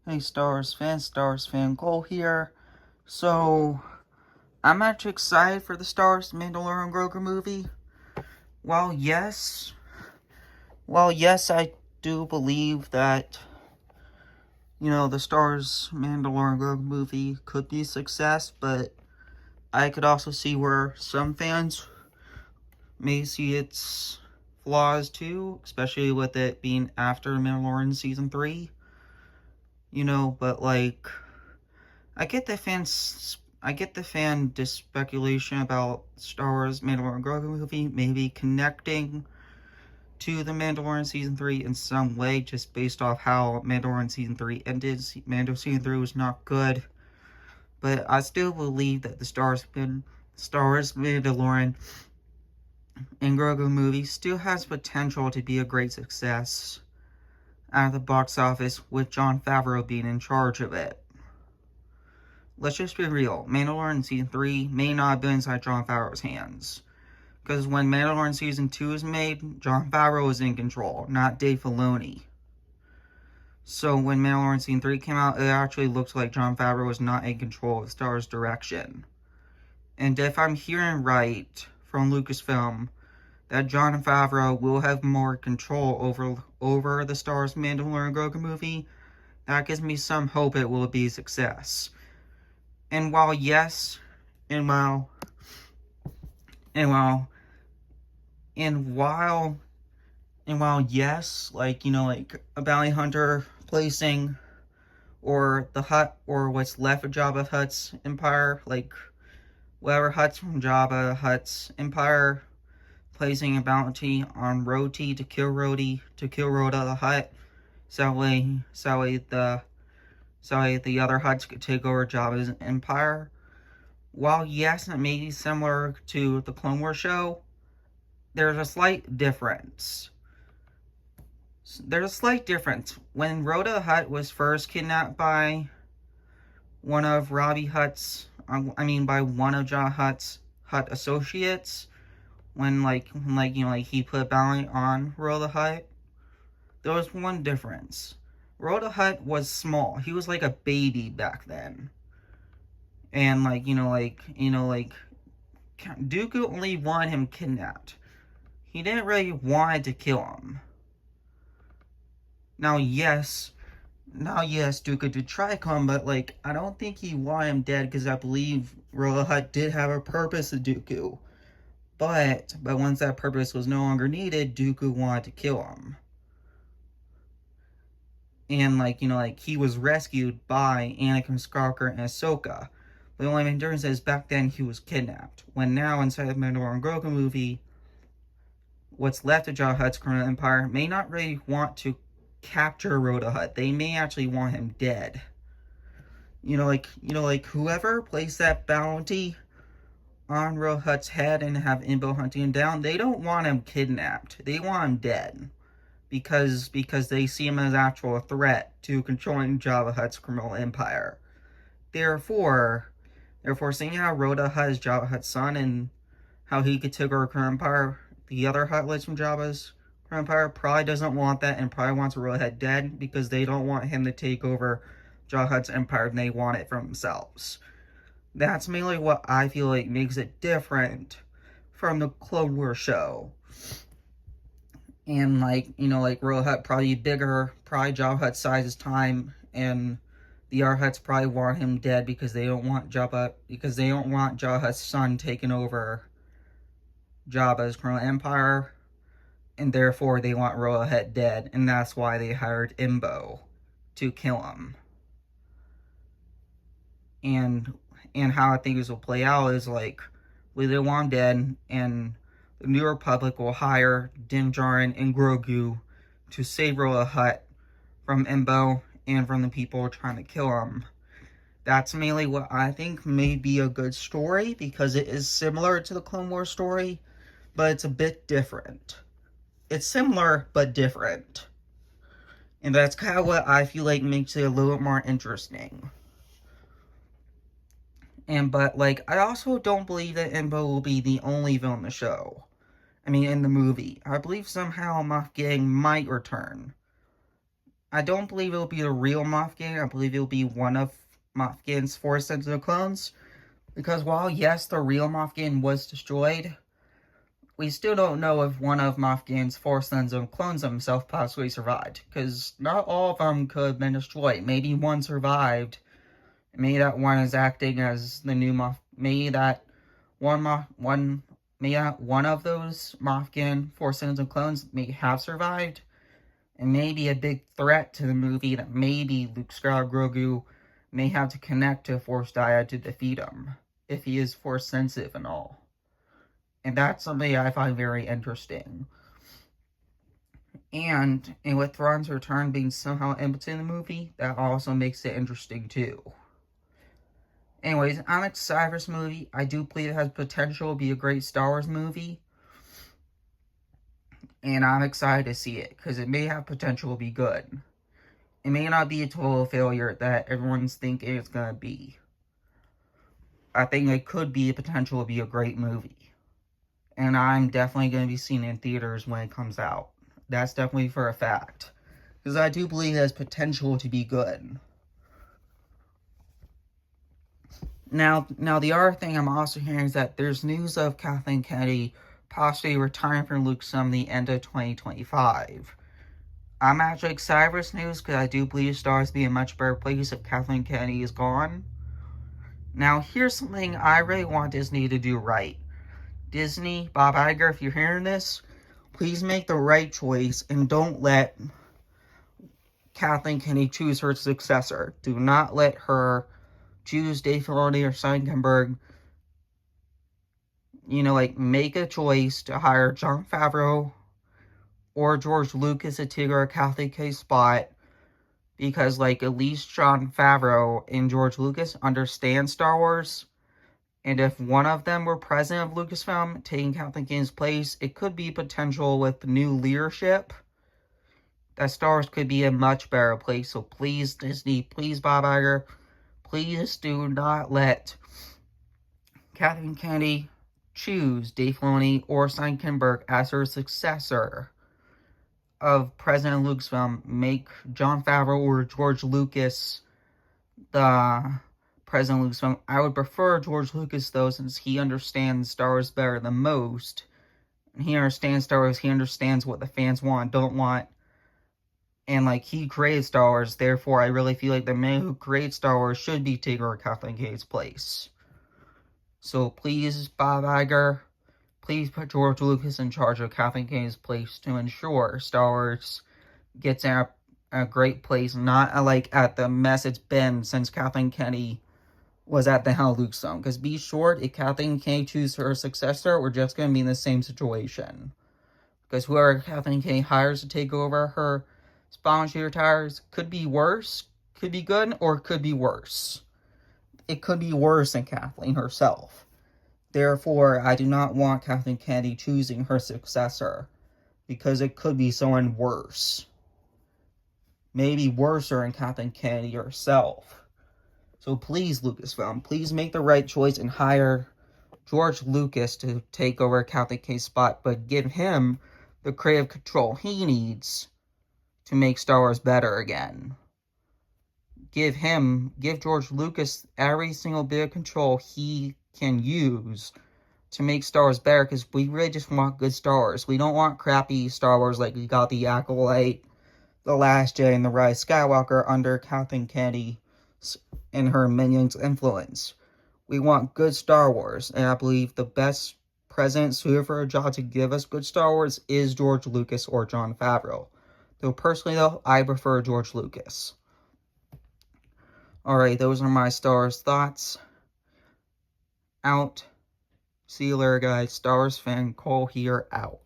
Hey Stars fan Cole here. So, I'm actually excited for the Stars Mandalorian Grogu movie. Well, yes. I do believe that, the Stars Mandalorian Grogu movie could be a success, but I could also see where some fans may see its flaws too, especially with it being after Mandalorian Season 3. But I get the fan speculation about Star Wars Mandalorian Grogu movie maybe connecting to the Mandalorian Season 3 in some way, just based off how Mandalorian Season 3 ended. Mando Season 3 was not good, but I still believe that the Star Wars Mandalorian and Grogu movie still has potential to be a great success out of the box office with Jon Favreau being in charge of it. Let's just be real. Mandalorian Season 3 may not have been inside Jon Favreau's hands. Because when Mandalorian Season 2 was made, Jon Favreau was in control, not Dave Filoni. So when Mandalorian Season 3 came out, it actually looked like Jon Favreau was not in control of Star Wars direction. And if I'm hearing right from Lucasfilm, that Jon Favreau will have more control over the Star Wars Mandalorian Grogu movie, that gives me some hope it will be a success. And while yes, and while yes, like a bounty hunter placing, or the hut, or what's left of Jabba the Hutt's empire, like whatever huts from Jabba the Hutt's empire, placing a bounty on Roti to kill Rhoda the Hutt, so the other huts could take over Jabba's empire. While yes, it may be similar to the Clone Wars show, there's a slight difference. When Rhoda the Hutt was first kidnapped by one of Robbie Hutt's, by one of Jabba Hutt's Hutt associates, when he put a bounty on Rhoda the Hutt, there was one difference. Rhoda the Hutt was small. He was like a baby back then. And Dooku only wanted him kidnapped. He didn't really want to kill him. Now yes, Dooku did try to kill him, but I don't think he wanted him dead, because I believe Rhoda the Hutt did have a purpose to Dooku. But once that purpose was no longer needed, Dooku wanted to kill him. And he was rescued by Anakin Skywalker and Ahsoka. The only difference is back then he was kidnapped. When now inside the Mandalorian Grogu movie, what's left of Jabba the Hutt's current empire may not really want to capture Rhoda the Hutt. They may actually want him dead. Whoever placed that bounty on Rhoda the Hutt's head and have Imbo hunting him down, they don't want him kidnapped. They want him dead. Because they see him as actual threat to controlling Jabba the Hutt's criminal empire. Therefore, seeing how Rhoda the Hutt is Jabba the Hutt's son, and how he could take over current empire, the other Huttlights from Jabba's current empire probably doesn't want that, and probably wants Rhoda the Hutt dead, because they don't want him to take over Jabba the Hutt's empire, and they want it for themselves. That's mainly what I feel like makes it different from the Clone Wars show. And Rhoda the Hutt probably bigger, probably Jabba the Hutt's size is time, and the other Hutts probably want him dead because they don't want Jabba the Hutt's son taking over Jabba's current empire, and therefore they want Rhoda the Hutt dead, and that's why they hired Imbo to kill him. And how I think this will play out is we don't want him dead, and the New Republic will hire Din Djarin and Grogu to save Rhoda the Hutt from Imbo and from the people trying to kill him. That's mainly what I think may be a good story, because it is similar to the Clone Wars story, but it's a bit different. It's similar, but different. And that's kind of what I feel like makes it a little bit more interesting. But I also don't believe that Imbo will be the only villain in the show. In the movie. I believe somehow Moff Gideon might return. I don't believe it'll be the real Moff Gideon. I believe it'll be one of Moff Gideon's Force sensitive clones. Because while, yes, the real Moff Gideon was destroyed, we still don't know if one of Moff Gideon's Force sensitive clones of himself possibly survived. Because not all of them could have been destroyed. Maybe one survived. Maybe that one is acting as the new Moff. Maybe that one of those Moff Gideon Force sensitive clones may have survived. And maybe a big threat to the movie that maybe Luke Skywalker Grogu may have to connect to a Force dyad to defeat him, if he is Force sensitive and all. And that's something I find very interesting. And with Thrawn's return being somehow implicated in the movie, that also makes it interesting too. Anyways, I'm excited for this movie. I do believe it has potential to be a great Star Wars movie. And I'm excited to see it, because it may have potential to be good. It may not be a total failure that everyone's thinking it's going to be. I think it could be a potential to be a great movie. And I'm definitely going to be seeing it in theaters when it comes out. That's definitely for a fact. Because I do believe it has potential to be good. Now the other thing I'm also hearing is that there's news of Kathleen Kennedy possibly retiring from Lucasfilm the end of 2025. I'm actually excited for this news because I do believe Star Wars will be a much better place if Kathleen Kennedy is gone. Now, here's something I really want Disney to do right. Disney, Bob Iger, if you're hearing this, please make the right choice and don't let Kathleen Kennedy choose her successor. Do not let her choose Dave Filoni or Simon Kinberg. Make a choice to hire Jon Favreau or George Lucas to take over Kathleen Kennedy's spot. Because, at least Jon Favreau and George Lucas understand Star Wars. And if one of them were president of Lucasfilm, taking Kathleen Kennedy's place, it could be potential with new leadership that Star Wars could be a much better place. So please, Disney, please, Bob Iger, please do not let Kathleen Kennedy choose Dave Filoni or Simon Kinberg as her successor of President Lucasfilm. Make Jon Favreau or George Lucas the President Lucasfilm. I would prefer George Lucas, though, since he understands Star Wars better than most. And he understands Star Wars. He understands what the fans want and don't want. And, he created Star Wars. Therefore, I really feel like the man who created Star Wars should be taking over Kathleen Kennedy's place. So, please, Bob Iger, please put George Lucas in charge of Kathleen Kennedy's place to ensure Star Wars gets in a great place, not at the mess it's been since Kathleen Kennedy was at the helm of Lucasfilm. Because be sure, if Kathleen Kennedy chooses her successor, we're just going to be in the same situation. Because whoever Kathleen Kennedy hires to take over her spot when she retires could be worse, could be good, or could be worse. It could be worse than Kathleen herself. Therefore, I do not want Kathleen Kennedy choosing her successor, because it could be someone worse. Maybe worse than Kathleen Kennedy herself. So please, Lucasfilm, please make the right choice and hire George Lucas to take over Kathleen Kennedy's spot, but give him the creative control he needs to make Star Wars better again. Give George Lucas every single bit of control he can use to make Star Wars better, because we really just want good Star Wars. We don't want crappy Star Wars like we got The Acolyte, The Last Jedi, and The Rise of Skywalker under Kathleen Kennedy and her minions' influence. We want good Star Wars, and I believe the best president suited for a job to give us good Star Wars is George Lucas or Jon Favreau. Though personally, I prefer George Lucas. Alright, those are my Star Wars thoughts. Out. See you later, guys. Star Wars fan Cole here, out.